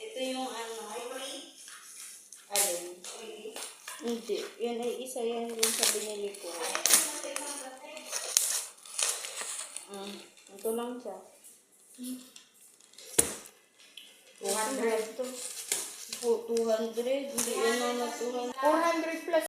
Ito yung ano. Alin? Hindi. Yan ay isa yan yung sa binili ko. Ito lang siya. 200 to. 200. Hindi yan naman 200. 400 plus